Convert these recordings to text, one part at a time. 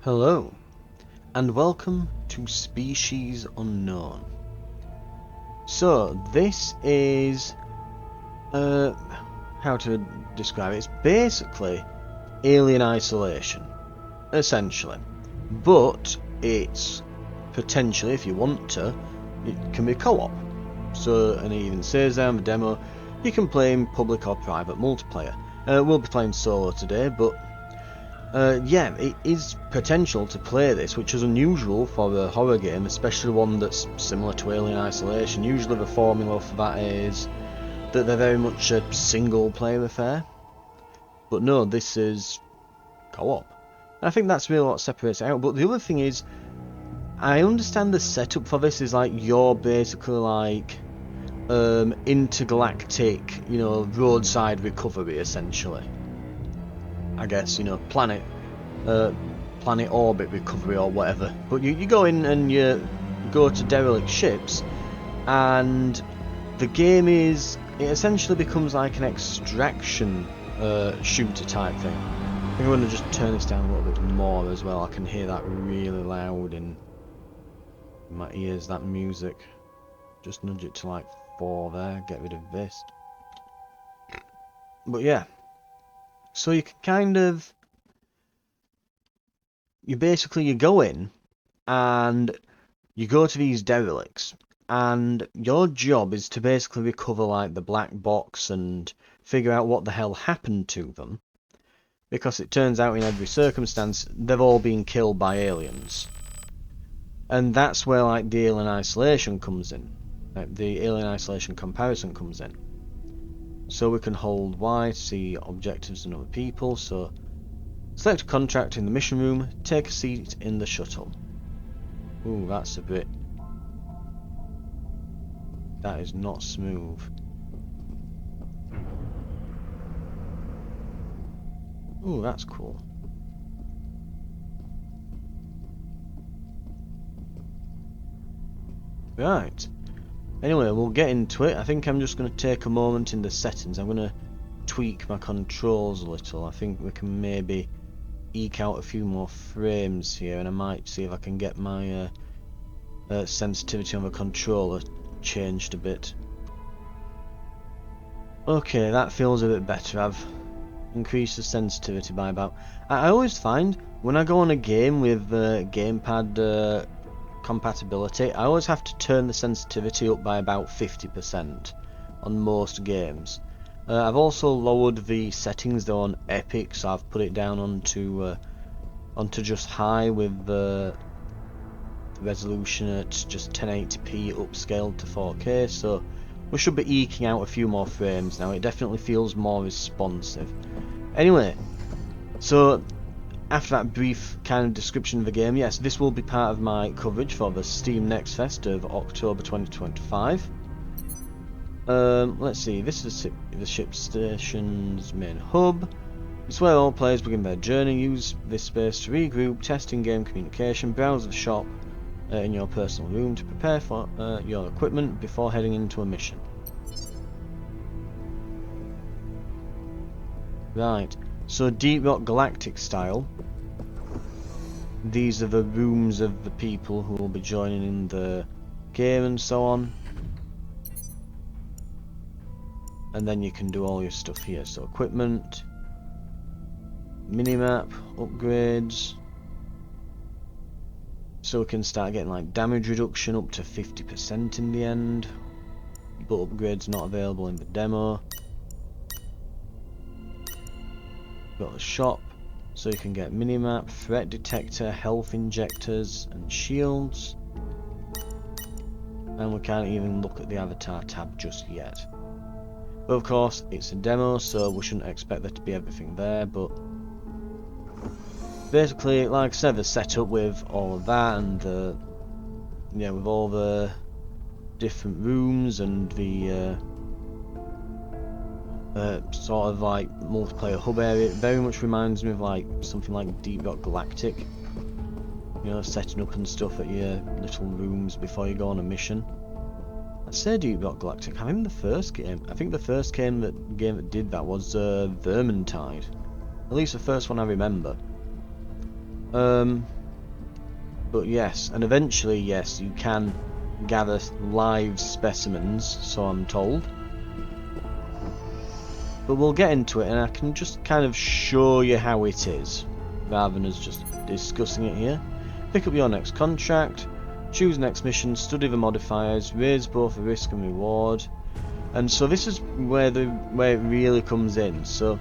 Hello, and welcome to Species Unknown. So, this is, how to describe it? It's basically Alien Isolation, essentially. But it's potentially, if you want to, it can be co-op. So, and it even says there on the demo, you can play in public or private multiplayer. We'll be playing solo today, but yeah, it is potential to play this, which is unusual for a horror game, especially one that's similar to Alien Isolation. Usually the formula for that is that they're very much a single player affair. But no, this is co-op. I think that's really what separates it out. But the other thing is, I understand the setup for this is like you're basically like intergalactic, roadside recovery essentially. I guess, planet orbit recovery or whatever. But you go in and you go to derelict ships, and the game it essentially becomes like an extraction shooter type thing. I think I'm going to just turn this down a little bit more as well. I can hear that really loud in my ears, that music. Just nudge it to like 4 there, get rid of this. But yeah, so you can kind of, you go in and you go to these derelicts, and your job is to basically recover like the black box and figure out what the hell happened to them, because it turns out in every circumstance they've all been killed by aliens. And that's where like the Alien Isolation comes in, like the Alien Isolation comparison comes in. So we can hold Y to see objectives and other people. So select a contract in the mission room, take a seat in the shuttle. Ooh, that's a bit... that is not smooth. Ooh, that's cool. Right. Anyway, we'll get into it. I think I'm just going to take a moment in the settings. I'm going to tweak my controls a little. I think we can maybe eke out a few more frames here, and I might see if I can get my sensitivity on the controller changed a bit. Okay, that feels a bit better. I've increased the sensitivity by about... I always find when I go on a game with gamepad compatibility, I always have to turn the sensitivity up by about 50% on most games. I've also lowered the settings though on Epic, so I've put it down onto just high with the resolution at just 1080p upscaled to 4K, so we should be eking out a few more frames now. It definitely feels more responsive. Anyway, so after that brief kind of description of the game, yes, this will be part of my coverage for the Steam Next Fest of October 2025. Let's see, this is the ship station's main hub. It's where all players begin their journey. Use this space to regroup, test in-game communication, browse the shop in your personal room to prepare for your equipment before heading into a mission. Right, so Deep Rock Galactic style. These are the rooms of the people who will be joining in the game and so on. And then you can do all your stuff here. So equipment, minimap, upgrades. So we can start getting like damage reduction up to 50% in the end. But upgrades not available in the demo. Got the shop. So you can get minimap, threat detector, health injectors and shields. And we can't even look at the avatar tab just yet. But of course it's a demo, so we shouldn't expect there to be everything there, but basically, like I said, the setup with all of that and with all the different rooms and the sort of like multiplayer hub area, it very much reminds me of like something like Deep Rock Galactic. Setting up and stuff at your little rooms before you go on a mission. I say Deep Rock Galactic, I mean the first game. I think the first game that did that was Vermintide. At least the first one I remember. But yes, and eventually, yes, you can gather live specimens, so I'm told. But we'll get into it, and I can just kind of show you how it is, rather than us just discussing it here. Pick up your next contract, choose next mission, study the modifiers, raise both the risk and reward. And so this is where it really comes in. So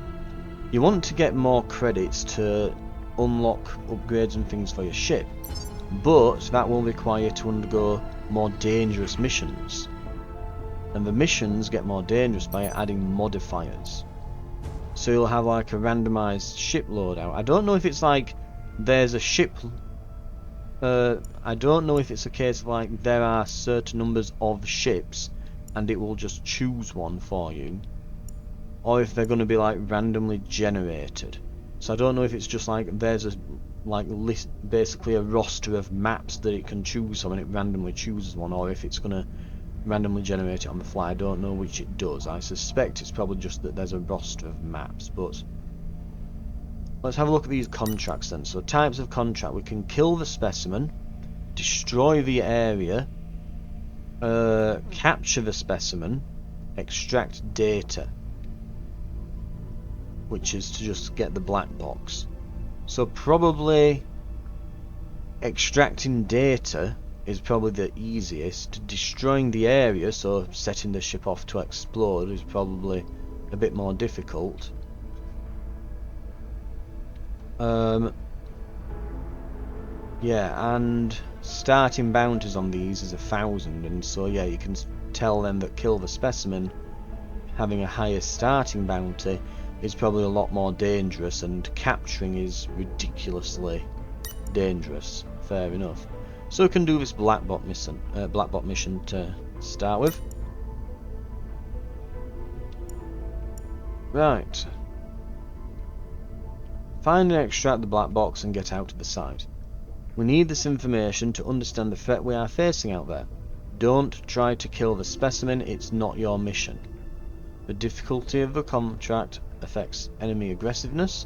you want to get more credits to unlock upgrades and things for your ship, but that will require you to undergo more dangerous missions, and the missions get more dangerous by adding modifiers. So you'll have like a randomized ship loadout. I don't know if it's like there's a ship, I don't know if it's a case of like there are certain numbers of ships and it will just choose one for you, or if they're going to be like randomly generated. So I don't know if it's just like there's a list, basically a roster of maps that it can choose from and it randomly chooses one, or if it's going to randomly generate it on the fly. I don't know which it does. I suspect it's probably just that there's a roster of maps. But let's have a look at these contracts then. So types of contract: we can kill the specimen, destroy the area, capture the specimen, extract data, which is to just get the black box. So probably extracting data is probably the easiest. Destroying the area, so setting the ship off to explode, is probably a bit more difficult. Yeah, and starting bounties on these is 1,000, and so yeah, you can tell them that kill the specimen, having a higher starting bounty, is probably a lot more dangerous, and capturing is ridiculously dangerous. Fair enough. So we can do this black bot mission to start with. Right. Find and extract the black box and get out of the site. We need this information to understand the threat we are facing out there. Don't try to kill the specimen, it's not your mission. The difficulty of the contract affects enemy aggressiveness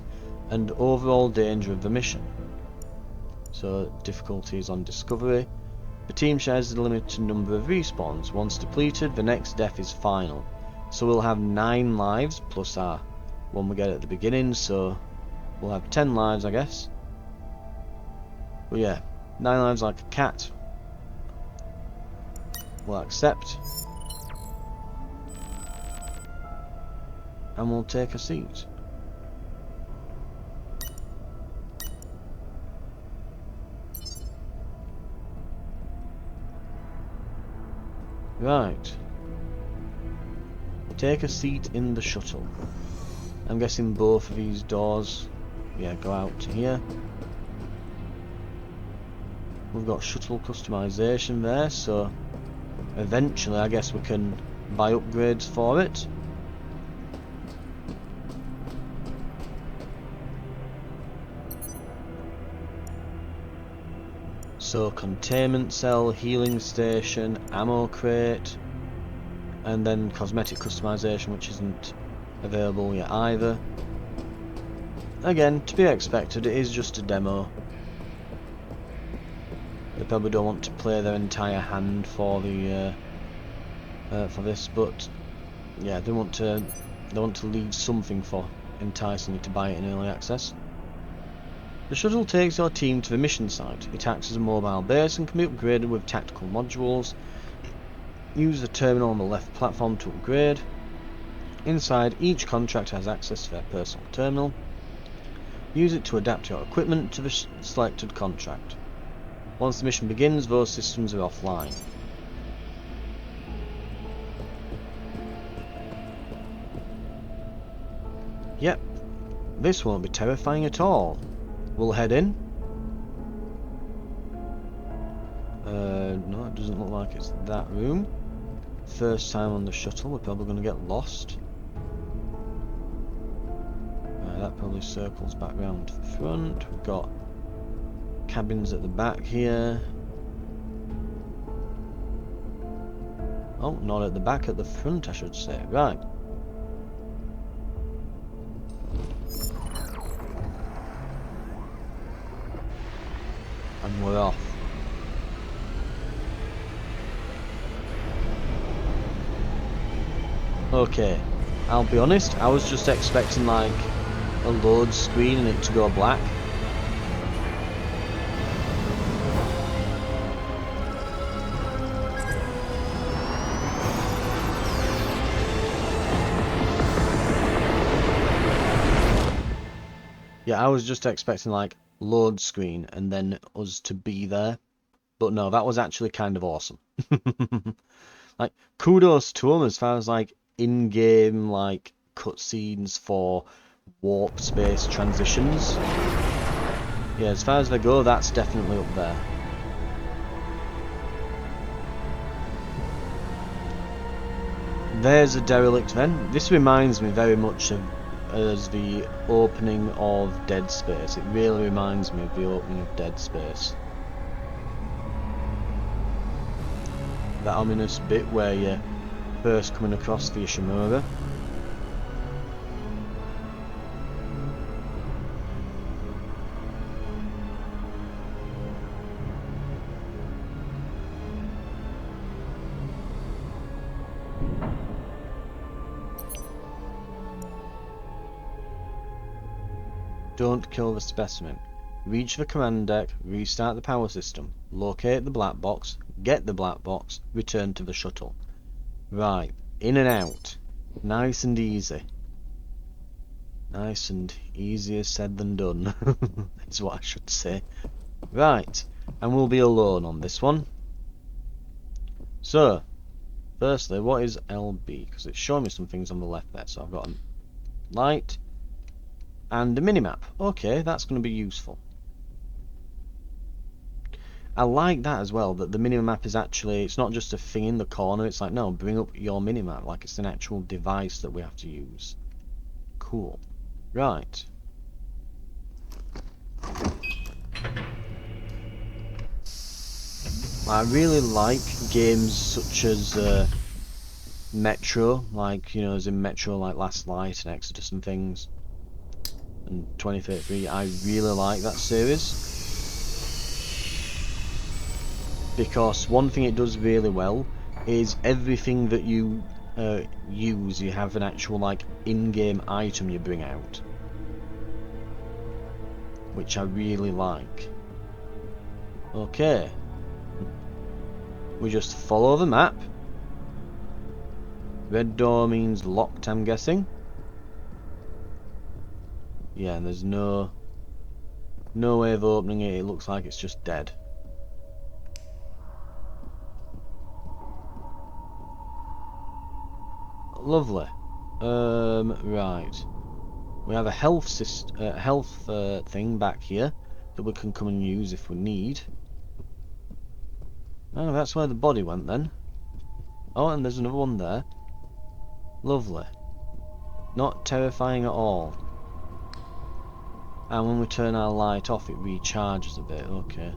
and overall danger of the mission. So difficulties on discovery. The team shares a limited number of respawns. Once depleted, the next death is final. So we'll have 9 lives plus our one we get at the beginning, so we'll have 10 lives, I guess. But yeah, 9 lives like a cat. We'll accept. And we'll take a seat. Right. Take a seat in the shuttle. I'm guessing both of these doors, yeah, go out to here. We've got shuttle customization there, so eventually I guess we can buy upgrades for it. So containment cell, healing station, ammo crate, and then cosmetic customization, which isn't available yet either. Again, to be expected, it is just a demo. They probably don't want to play their entire hand for the for this, but yeah, they want to leave something for enticing you to buy it in early access. The shuttle takes your team to the mission site. It acts as a mobile base and can be upgraded with tactical modules. Use the terminal on the left platform to upgrade. Inside, each contract has access to their personal terminal. Use it to adapt your equipment to the selected contract. Once the mission begins, those systems are offline. Yep, this won't be terrifying at all. We'll head in. No, it doesn't look like it's that room. First time on the shuttle, we're probably going to get lost. That probably circles back round to the front. We've got cabins at the back here. Oh, not at the back, at the front I should say. Right. And we're off. Okay, I'll be honest, I was just expecting like a load screen and it to go black. Yeah, I was just expecting like load screen and then us to be there. But no, that was actually kind of awesome. Like, kudos to them as far as like in-game like cutscenes for warp space transitions. Yeah, as far as they go, that's definitely up there. There's a derelict then. This reminds me very much of as the opening of Dead Space. It really reminds me of the opening of Dead Space. That ominous bit where you're first coming across the Ishimura. Don't kill the specimen. Reach the command deck, restart the power system, locate the black box, get the black box, return to the shuttle. Right, in and out. Nice and easy. Nice and easier said than done, is what I should say. Right, and we'll be alone on this one. So, firstly, what is LB? Because it's showing me some things on the left there. So I've got a light and a minimap. Okay, that's going to be useful. I like that as well, that the minimap is actually, it's not just a thing in the corner, it's like, no, bring up your minimap, like it's an actual device that we have to use. Cool. Right. I really like games such as Metro, like, you know, as in Metro, like Last Light and Exodus and things, and 2033. I really like that series. Because one thing it does really well is everything that you use, you have an actual like in-game item you bring out, which I really like. Okay, we just follow the map. Red door means locked, I'm guessing. Yeah, and there's no way of opening it. It looks like it's just dead. Lovely. Right. We have a health thing back here that we can come and use if we need. Oh, that's where the body went then. Oh, and there's another one there. Lovely. Not terrifying at all. And when we turn our light off, it recharges a bit. Okay.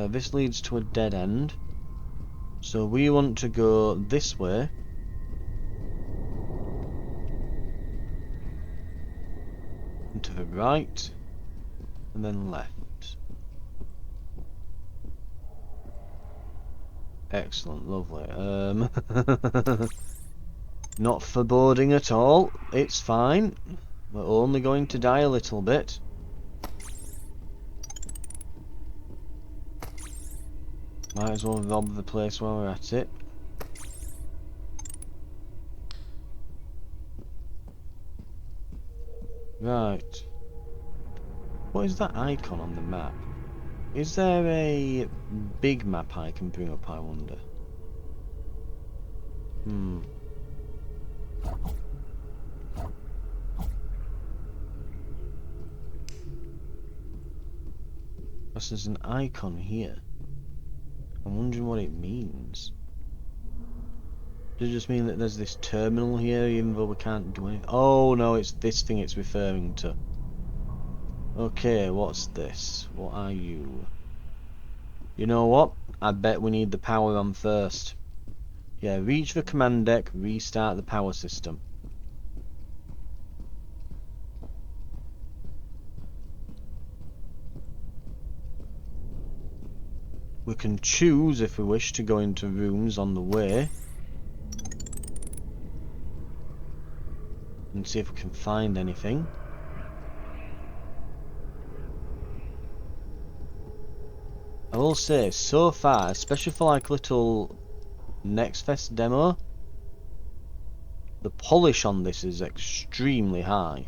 This leads to a dead end. So we want to go this way. And to the right. And then left. Excellent, lovely. Not foreboding at all. It's fine. We're only going to die a little bit. Might as well rob the place while we're at it. Right. What is that icon on the map? Is there a big map I can bring up, I wonder? Because there's an icon here. I'm wondering what it means. Does it just mean that there's this terminal here even though we can't do anything? Oh no, it's this thing it's referring to. Okay, what's this? What are you? You know what? I bet we need the power on first. Yeah, reach the command deck, restart the power system. We can choose if we wish to go into rooms on the way and see if we can find anything. I will say, so far, especially for like little Next Fest demo, the polish on this is extremely high,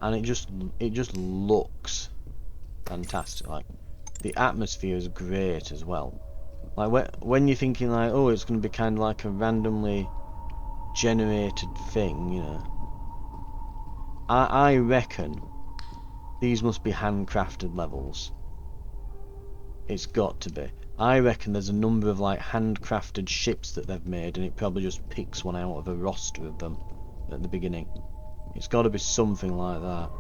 and it just looks fantastic. Like, the atmosphere is great as well. Like when you're thinking like, oh, it's going to be kind of like a randomly generated thing, you know. I reckon these must be handcrafted levels. It's got to be. I reckon there's a number of like handcrafted ships that they've made, and it probably just picks one out of a roster of them at the beginning. It's got to be something like that.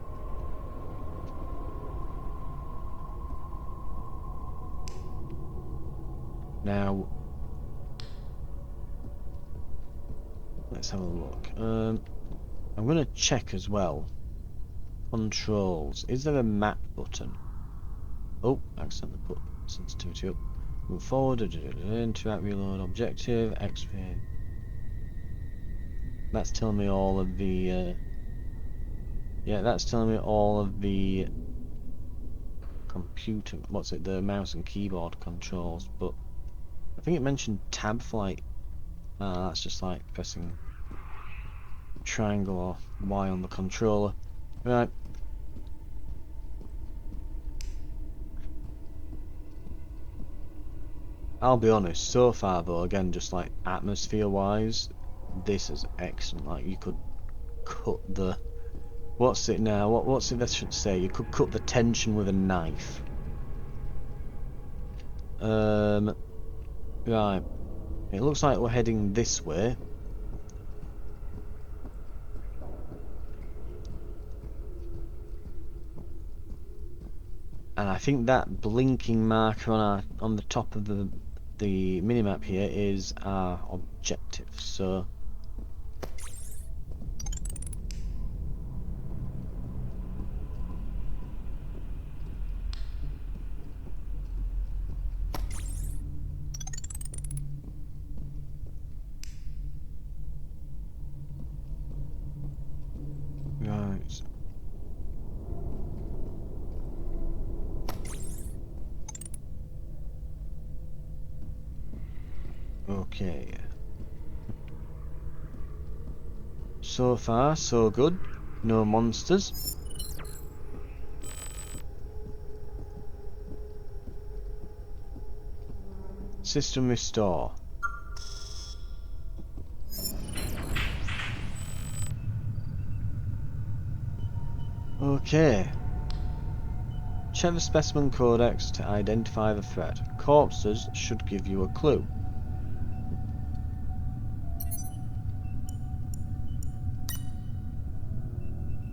Now, let's have a look. I'm going to check as well. Controls. Is there a map button? Oh, accidentally put sensitivity up. Move forward, interact, reload, objective, XP. That's telling me all of the... yeah, that's telling me all of the computer... What's it? The mouse and keyboard controls, but... I think it mentioned tab for like... that's just like pressing triangle or Y on the controller. Right. I'll be honest, so far though, again, just like atmosphere wise, this is excellent. Like, you could cut the... What's it now? What's it that should say? You could cut the tension with a knife. Right. It looks like we're heading this way. And I think that blinking marker on the top of the minimap here is our objective. So right. Okay. So far, so good. No monsters. System restore. Okay. Check the specimen codex to identify the threat. Corpses should give you a clue.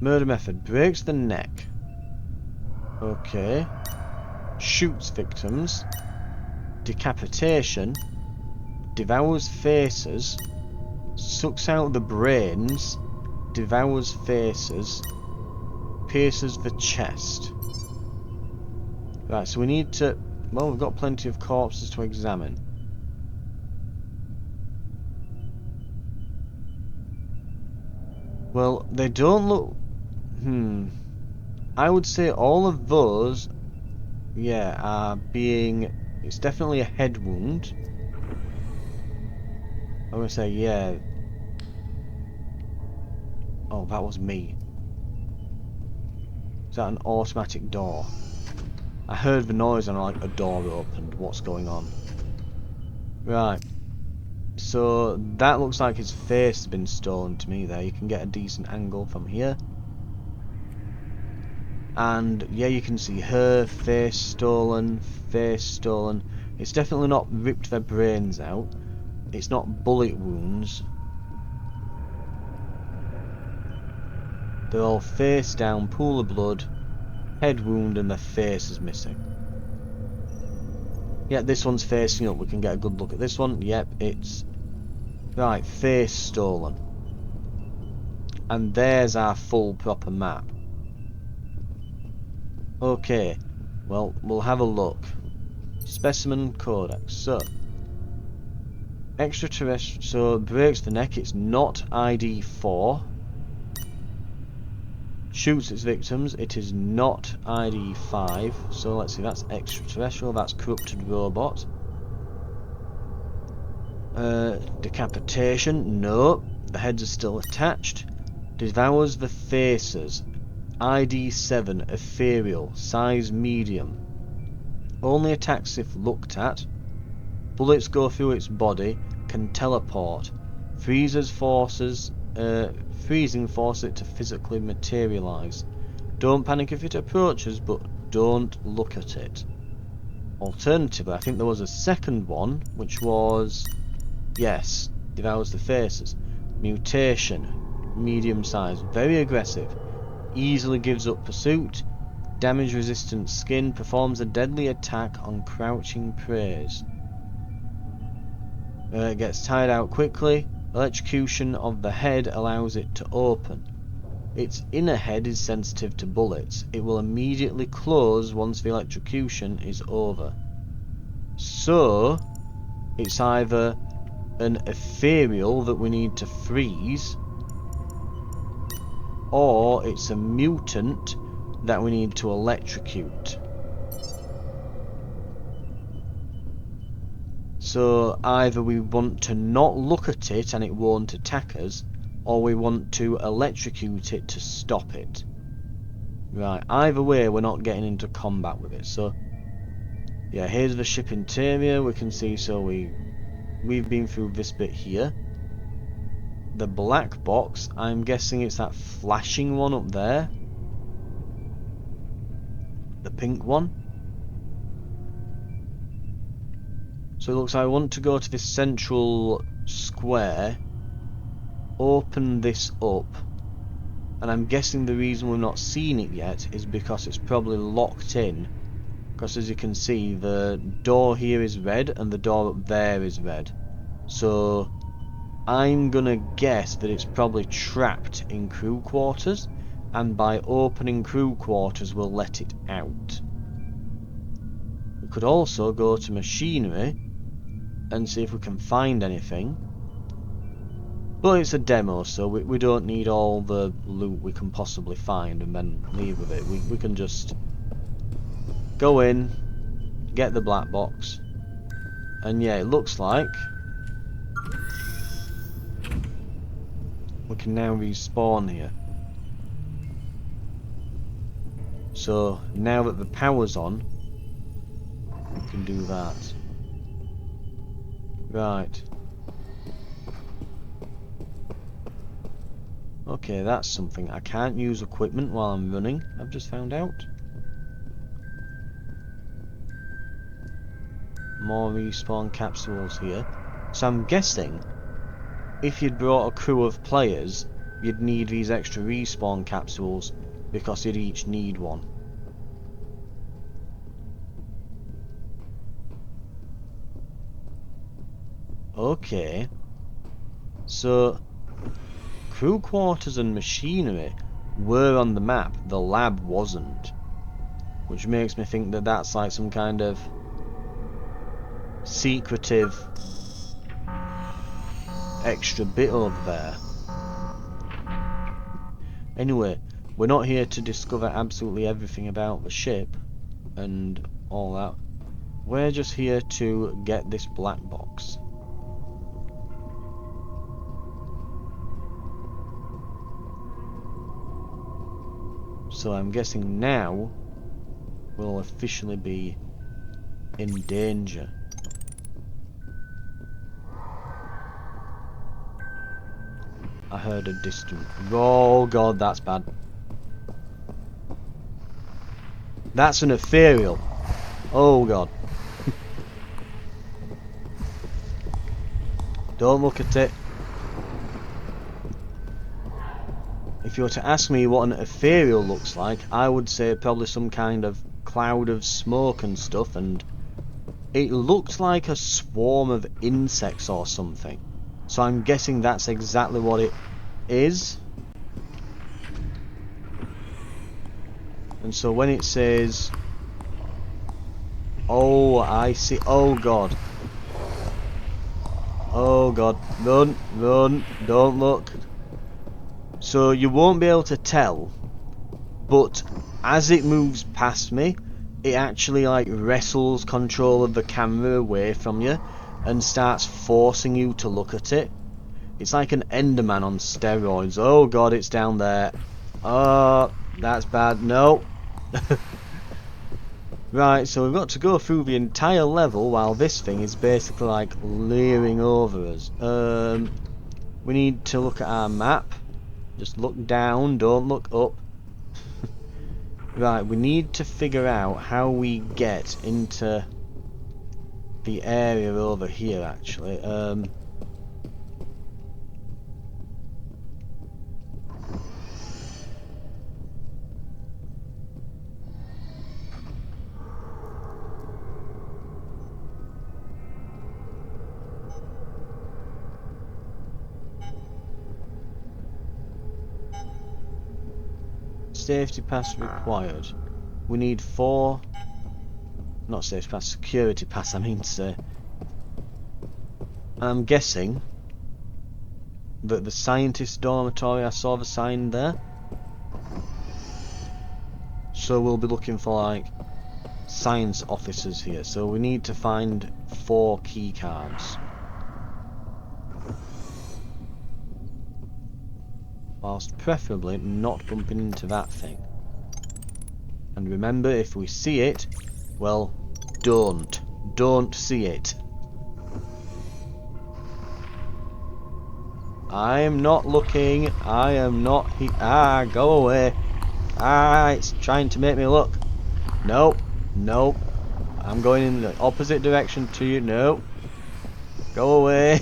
Murder method. Breaks the neck. Okay. Shoots victims. Decapitation. Devours faces. Sucks out the brains. Devours faces. Pierces the chest. Right, so we need to... Well, we've got plenty of corpses to examine. Well, they don't look... I would say all of those, yeah, are being... It's definitely a head wound. I'm going to say, yeah. Oh, that was me. Is that an automatic door? I heard the noise and like a door opened. What's going on? Right. So that looks like his face has been stolen to me there. You can get a decent angle from here. And yeah, you can see her face stolen, face stolen. It's definitely not ripped their brains out. It's not bullet wounds. They're all face down, pool of blood, head wound, and their face is missing. Yeah, this one's facing up. We can get a good look at this one. Yep, it's... Right, face stolen. And there's our full proper map. Okay, well, we'll have a look. Specimen Codex. So, extraterrestrial. So, breaks the neck. It's not ID 4. Shoots its victims. It is not ID 5. So, let's see. That's extraterrestrial. That's corrupted robot. Decapitation. No. The heads are still attached. Devours the faces. ID 7. Ethereal. Size medium. Only attacks if looked at. Bullets go through its body. Can teleport. Freezing forces it to physically materialise. Don't panic if it approaches, but don't look at it. Alternatively, I think there was a second one, which was... Yes, devours the faces. Mutation. Medium size. Very aggressive. Easily gives up pursuit. Damage resistant skin. Performs a deadly attack on crouching prey. Gets tired out quickly. Electrocution of the head allows it to open. Its inner head is sensitive to bullets. It will immediately close once the electrocution is over. So, it's either an ethereal that we need to freeze, or it's a mutant that we need to electrocute. So either we want to not look at it and it won't attack us, or we want to electrocute it to stop it. Right, either way we're not getting into combat with it. So yeah, here's the ship interior. We can see, so we've been through this bit here. The black box, I'm guessing it's that flashing one up there. The pink one. So it looks like I want to go to this central square, open this up, and I'm guessing the reason we've not seen it yet is because it's probably locked in, because as you can see the door here is red and the door up there is red. So I'm gonna guess that it's probably trapped in crew quarters, and by opening crew quarters we'll let it out. We could also go to machinery and see if we can find anything. But it's a demo, so we don't need all the loot we can possibly find and then leave with it. We can just go in, get the black box, and yeah, it looks like we can now respawn here. So now that the power's on, we can do that. Right. Okay, that's something. I can't use equipment while I'm running, I've just found out. More respawn capsules here. So I'm guessing if you'd brought a crew of players, you'd need these extra respawn capsules because you'd each need one. Okay. So crew quarters and machinery were on the map, the lab wasn't. Which makes me think that that's like some kind of secretive extra bit over there. Anyway, we're not here to discover absolutely everything about the ship and all that. We're just here to get this black box. So I'm guessing now we'll officially be in danger. I heard a distant... Oh god, that's bad. That's an ethereal. Oh god. Don't look at it. If you were to ask me what an ethereal looks like, I would say probably some kind of cloud of smoke and stuff, and it looked like a swarm of insects or something. So I'm guessing that's exactly what it is. And so when it says Oh, I see. Oh god. Oh god. Run, run, don't look. So you won't be able to tell, but as it moves past me, it actually like wrestles control of the camera away from you and starts forcing you to look at it. It's like an Enderman on steroids. Oh god, it's down there. Oh, that's bad. No. Right, so we've got to go through the entire level while this thing is basically like leering over us. We need to look at our map. Just look down, don't look up. Right, we need to figure out how we get into the area over here actually. Safety pass required. We need 4... Not safety pass, security pass I mean to say. I'm guessing that the scientist dormitory, I saw the sign there. So we'll be looking for like science officers here. So we need to find 4 key cards. Whilst preferably not bumping into that thing. And remember, if we see it, well, don't see it. I am not looking, I am not go away. It's trying to make me look. Nope, nope. I'm going in the opposite direction to you. Nope. Go away.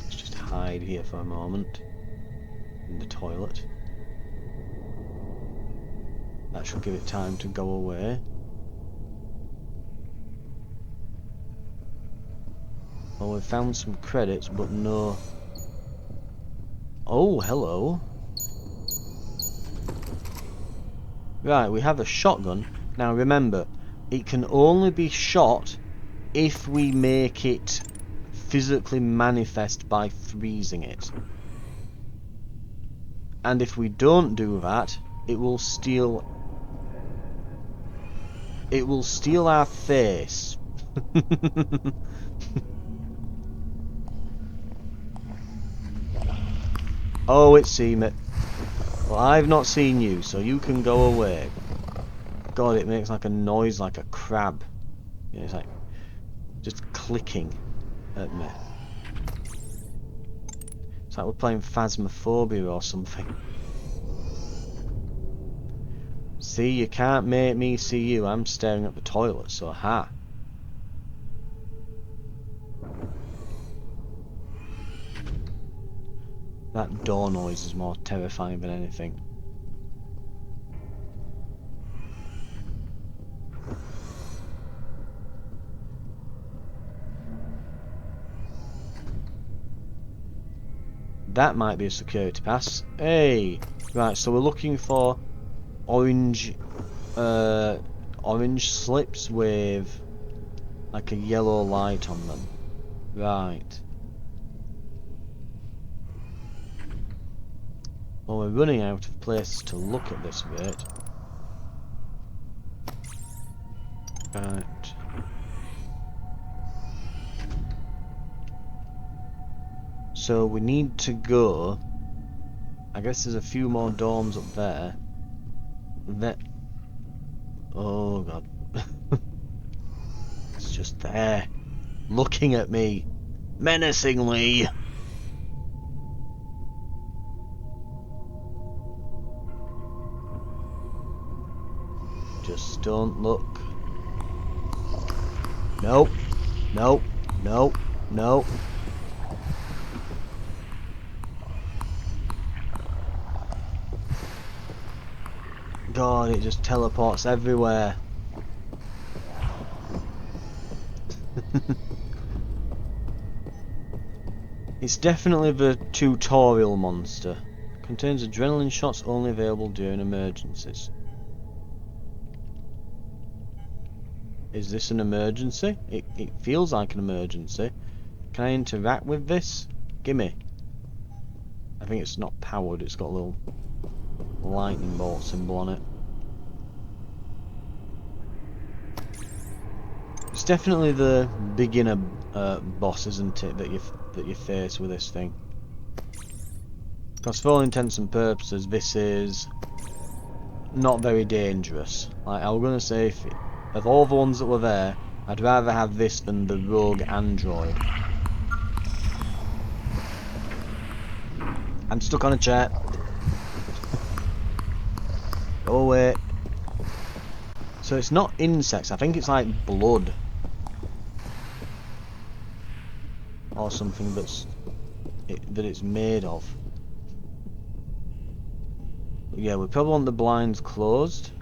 Let's just hide here for a moment. In the toilet. That should give it time to go away. Well, we found some credits, but no... Oh, hello. Right, we have a shotgun. Now remember, it can only be shot if we make it physically manifest by freezing it. And if we don't do that, it will steal our face. Oh, it's seen me. Well, I've not seen you, so you can go away. God, it makes like a noise like a crab. Yeah, it's like just clicking at me. It's like we're playing Phasmophobia or something. See, you can't make me see you. I'm staring at the toilet, so ha. That door noise is more terrifying than anything. That might be a security pass. Hey! Right, so we're looking for orange slips with like a yellow light on them. Right. Well, we're running out of places to look at this rate. Right. So we need to go... I guess there's a few more dorms up there. Oh god. It's just there. Looking at me. Menacingly. Just don't look. Nope. Nope. Nope. Nope. God, it just teleports everywhere. It's definitely the tutorial monster. Contains adrenaline shots only available during emergencies. Is this an emergency? It feels like an emergency. Can I interact with this? Gimme. I think it's not powered, it's got a little lightning bolt symbol on it. It's definitely the beginner boss, isn't it, that you face with this thing. Because for all intents and purposes, this is not very dangerous. Like, I was gonna say, of all the ones that were there, I'd rather have this than the rogue android. I'm stuck on a chair. Go away. So it's not insects, I think it's like blood. Or something that it's made of. But yeah, we probably want the blinds closed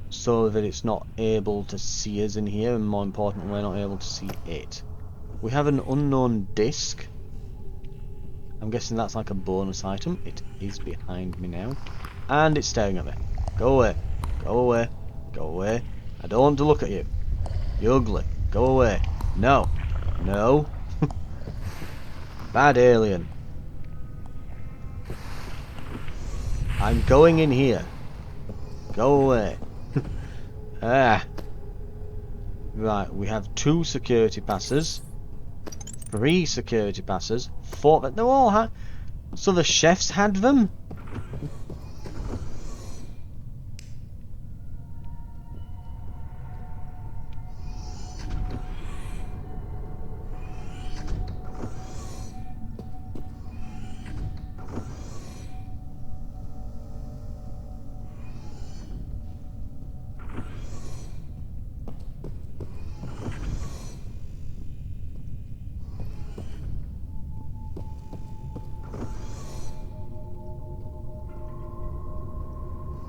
so that it's not able to see us in here, and more importantly, we're not able to see it. We have an unknown disc. I'm guessing that's like a bonus item. It is behind me now. And it's staring at me. Go away. Go away. Go away. I don't want to look at you. You're ugly. Go away. No. No. Bad alien. I'm going in here. Go away. Ah. Right, we have 2 security passes. 3 security passes. 4. They're all so the chefs had them?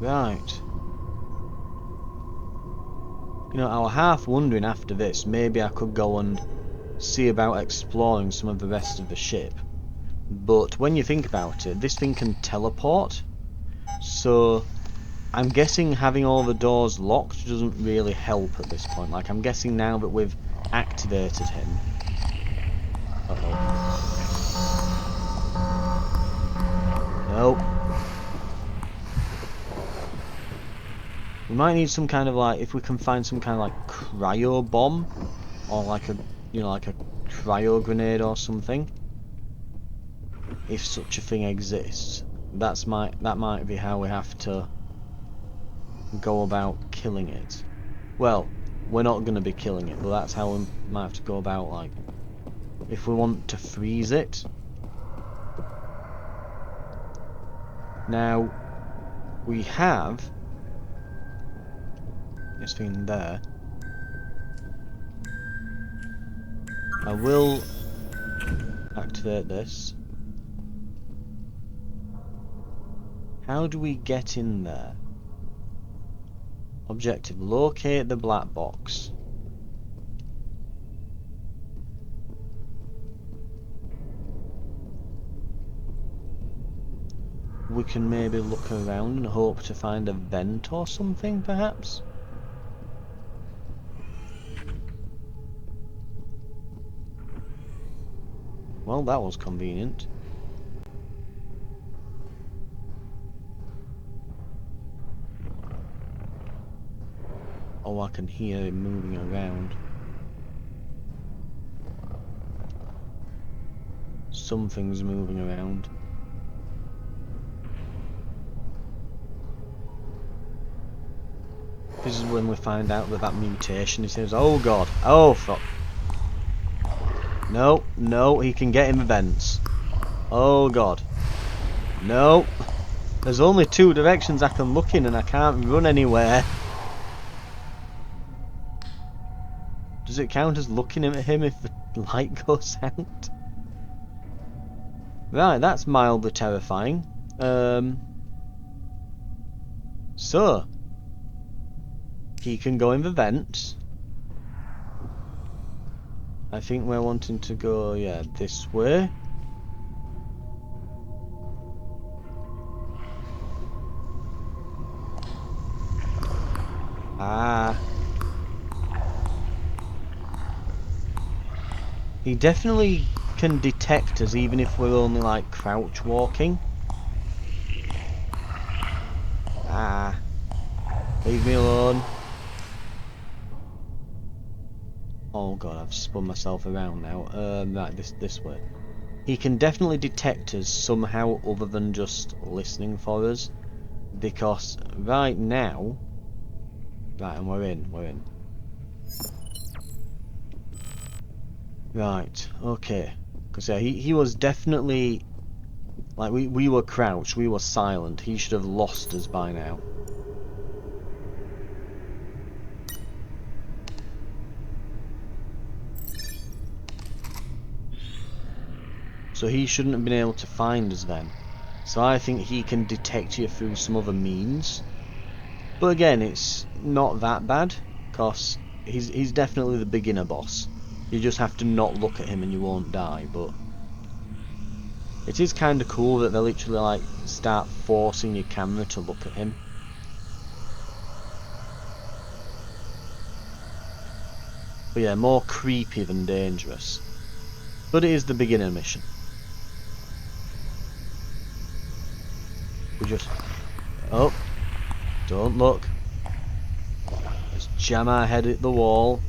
Right. You know, I was half wondering after this, maybe I could go and see about exploring some of the rest of the ship. But when you think about it, this thing can teleport. So I'm guessing having all the doors locked doesn't really help at this point. Like, I'm guessing now that we've activated him. Uh-oh. Nope. We might need some kind of, like, if we can find some kind of like cryo bomb, or like a, you know, like a cryo grenade or something. If such a thing exists, that might be how we have to go about killing it. Well, we're not going to be killing it, but that's how we might have to go about, like, if we want to freeze it. Now, we have this thing there. I will activate this. How do we get in there? Objective, locate the black box. We can maybe look around and hope to find a vent or something, perhaps? Well, that was convenient. Oh, I can hear him moving around. Something's moving around. This is when we find out that mutation. He says, "Oh God, oh fuck." No, no, he can get in the vents. Oh God. No. There's only 2 directions I can look in and I can't run anywhere. Does it count as looking at him if the light goes out? Right, that's mildly terrifying. So he can go in the vents. I think we're wanting to go, yeah, this way. Ah. He definitely can detect us even if we're only like crouch walking. Ah. Leave me alone. Oh god, I've spun myself around now. Right, this way. He can definitely detect us somehow other than just listening for us. Because right now... Right, and we're in. Right, okay. Because yeah, he was definitely... Like, we were crouched, we were silent. He should have lost us by now. So he shouldn't have been able to find us then. So I think he can detect you through some other means. But again, it's not that bad, because he's definitely the beginner boss. You just have to not look at him and you won't die, but... It is kind of cool that they literally like start forcing your camera to look at him. But yeah, more creepy than dangerous. But it is the beginner mission. We just... Oh, don't look. Just jam our head at the wall.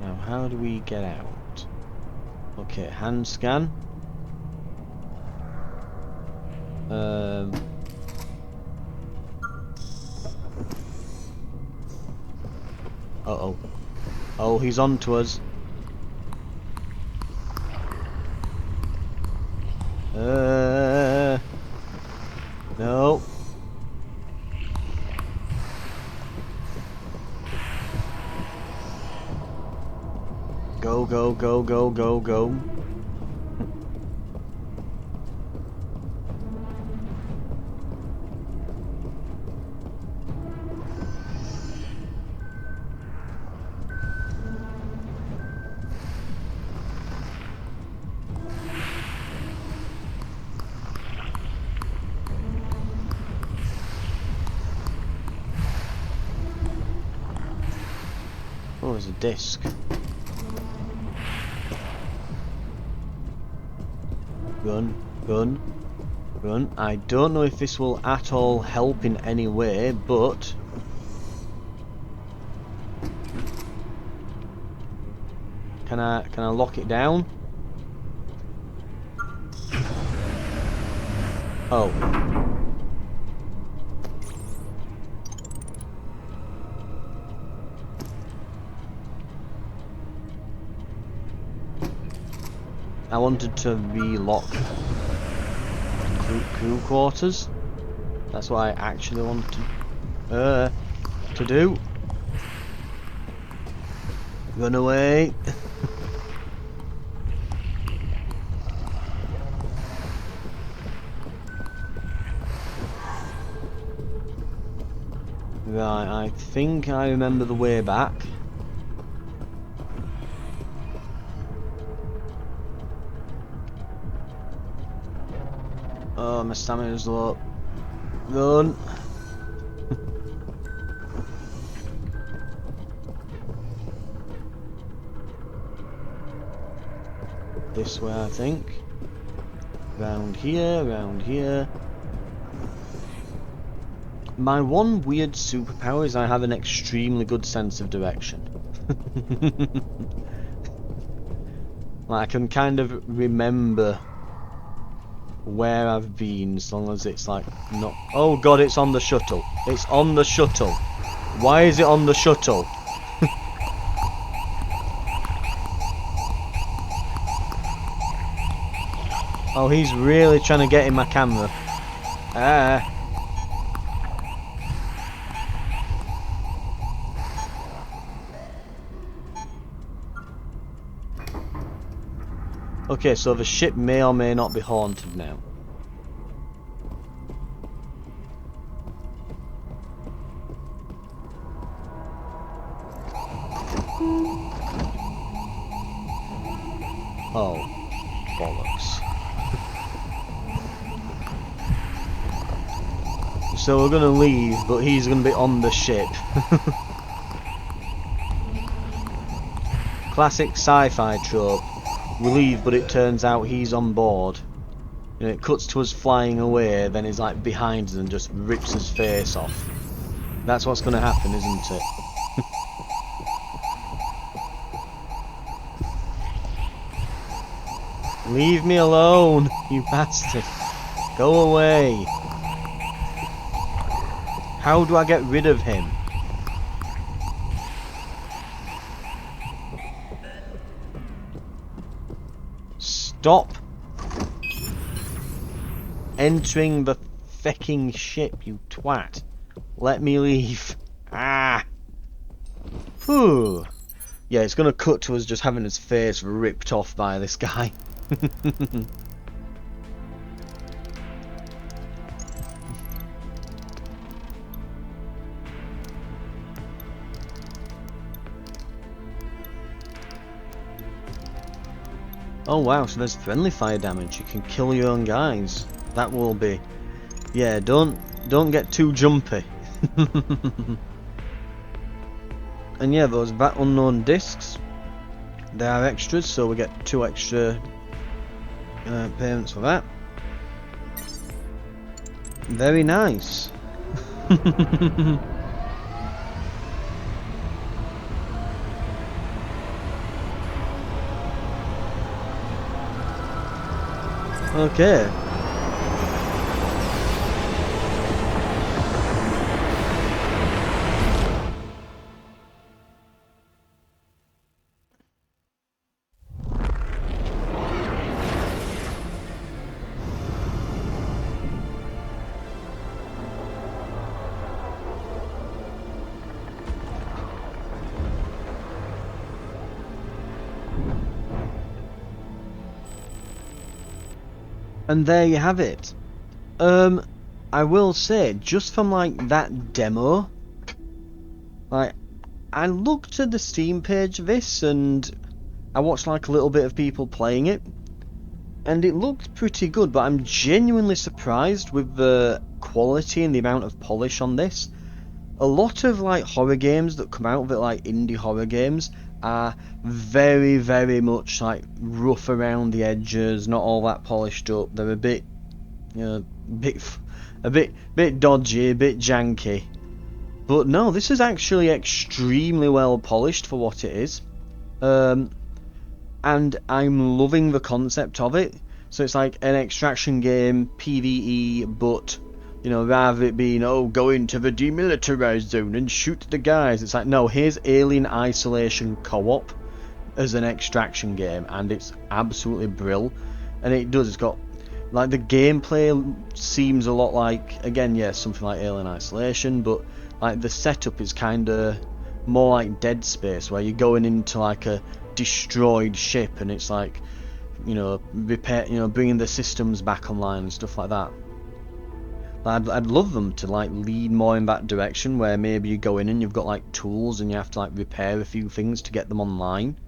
Now, how do we get out? Okay, hand scan. Uh-oh. Oh, he's on to us. No. Go, go, go, go, go, go. Oh, there's a disc. Run, run, run. I don't know if this will at all help in any way, but... Can I lock it down? Oh. I wanted to relock crew quarters. That's what I actually wanted to do. Run away. Right, I think I remember the way back. Oh, my stamina's low. Run. This way, I think. Round here, round here. My one weird superpower is I have an extremely good sense of direction. Like, I can kind of remember where I've been as long as it's like not... Oh god, it's on the shuttle. It's on the shuttle. Why is it on the shuttle? Oh, he's really trying to get in my camera. Ah. Okay, so the ship may or may not be haunted now. Oh, bollocks. So we're gonna leave, but he's gonna be on the ship. Classic sci-fi trope. We leave, but it turns out he's on board. And it cuts to us flying away, then he's like behind us and just rips his face off. That's what's gonna happen, isn't it? Leave me alone, you bastard. Go away. How do I get rid of him? Stop entering the fecking ship, you twat. Let me leave. Ah. Whew. Yeah, it's gonna cut to us just having his face ripped off by this guy. Oh wow, so there's friendly fire damage. You can kill your own guys. That will be... Yeah, don't get too jumpy. And yeah, those VAT Unknown discs, they are extras, so we get 2 extra payments for that. Very nice. Okay. And there you have it. I will say, just from like that demo, like I looked at the Steam page of this and I watched like a little bit of people playing it, and it looked pretty good, but I'm genuinely surprised with the quality and the amount of polish on this. A lot of like horror games that come out of it, like indie horror games, are very, very much like rough around the edges, not all that polished up. They're a bit, you know, a bit dodgy, a bit janky. But no, this is actually extremely well polished for what it is. And I'm loving the concept of it. So it's like an extraction game, PvE, but you know, rather it being, oh, go into the demilitarized zone and shoot the guys, it's like, no, here's Alien Isolation co-op as an extraction game, and it's absolutely brill. And it's got, like, the gameplay seems a lot like, again, yeah, something like Alien Isolation, but, like, the setup is kind of more like Dead Space, where you're going into, like, a destroyed ship, and it's like, you know, bringing the systems back online and stuff like that. I'd love them to like lead more in that direction, where maybe you go in and you've got like tools and you have to like repair a few things to get them online.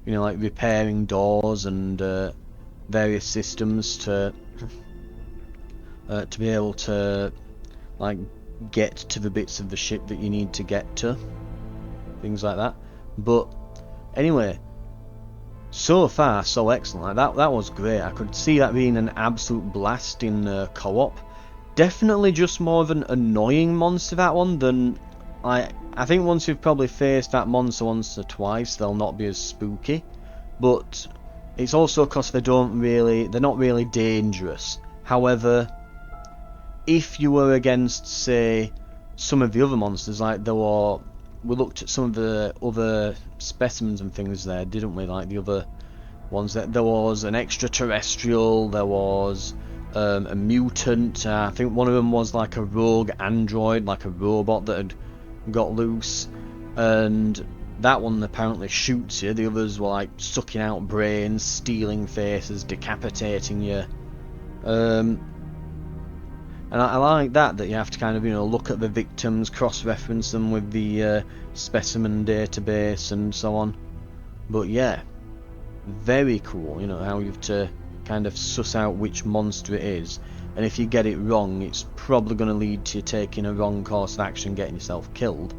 You know, like repairing doors and various systems to be able to like get to the bits of the ship that you need to get to. Things like that. But anyway, so far so excellent. Like that was great. I could see that being an absolute blast in co-op. Definitely just more of an annoying monster, that one, than I think once you've probably faced that monster once or twice, they'll not be as spooky. But it's also because they're not really dangerous. However, if you were against, say, some of the other monsters, like we looked at some of the other specimens and things there, didn't we? Like the other ones, that there was an extraterrestrial, there was a mutant, I think one of them was like a rogue android, like a robot that had got loose, and that one apparently shoots you. The others were like sucking out brains, stealing faces, decapitating you. And I like that you have to kind of, you know, look at the victims, cross-reference them with the specimen database and so on. But yeah, very cool. You know, how you have to kind of suss out which monster it is, and if you get it wrong, it's probably going to lead to you taking a wrong course of action, getting yourself killed.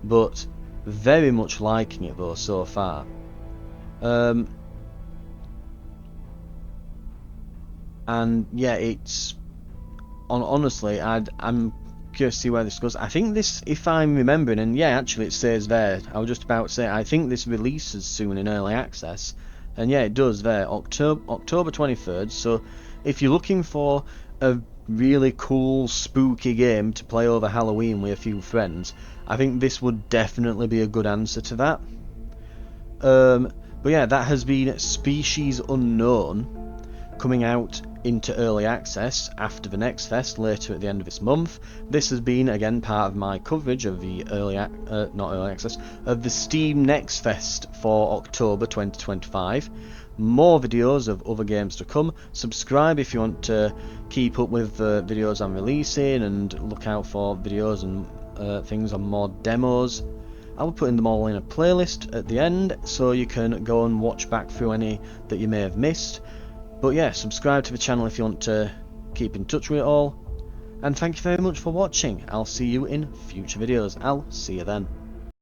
But very much liking it though so far. And yeah, it's honestly, I'm curious to see where this goes. I think this, if I'm remembering, and yeah, actually it says there, I was just about to say, I think this releases soon in early access, and yeah, it does there, October 23rd. So if you're looking for a really cool, spooky game to play over Halloween with a few friends, I think this would definitely be a good answer to that. But yeah, that has been Species Unknown, coming out into early access after the next fest later at the end of this month. This has been again part of my coverage of the of the Steam Next Fest for October 2025. More videos of other games to come. Subscribe if you want to keep up with the videos I'm releasing, and look out for videos and things on more demos. I'll be putting them all in a playlist at the end, so you can go and watch back through any that you may have missed. But yeah, subscribe to the channel if you want to keep in touch with it all. And thank you very much for watching. I'll see you in future videos. I'll see you then.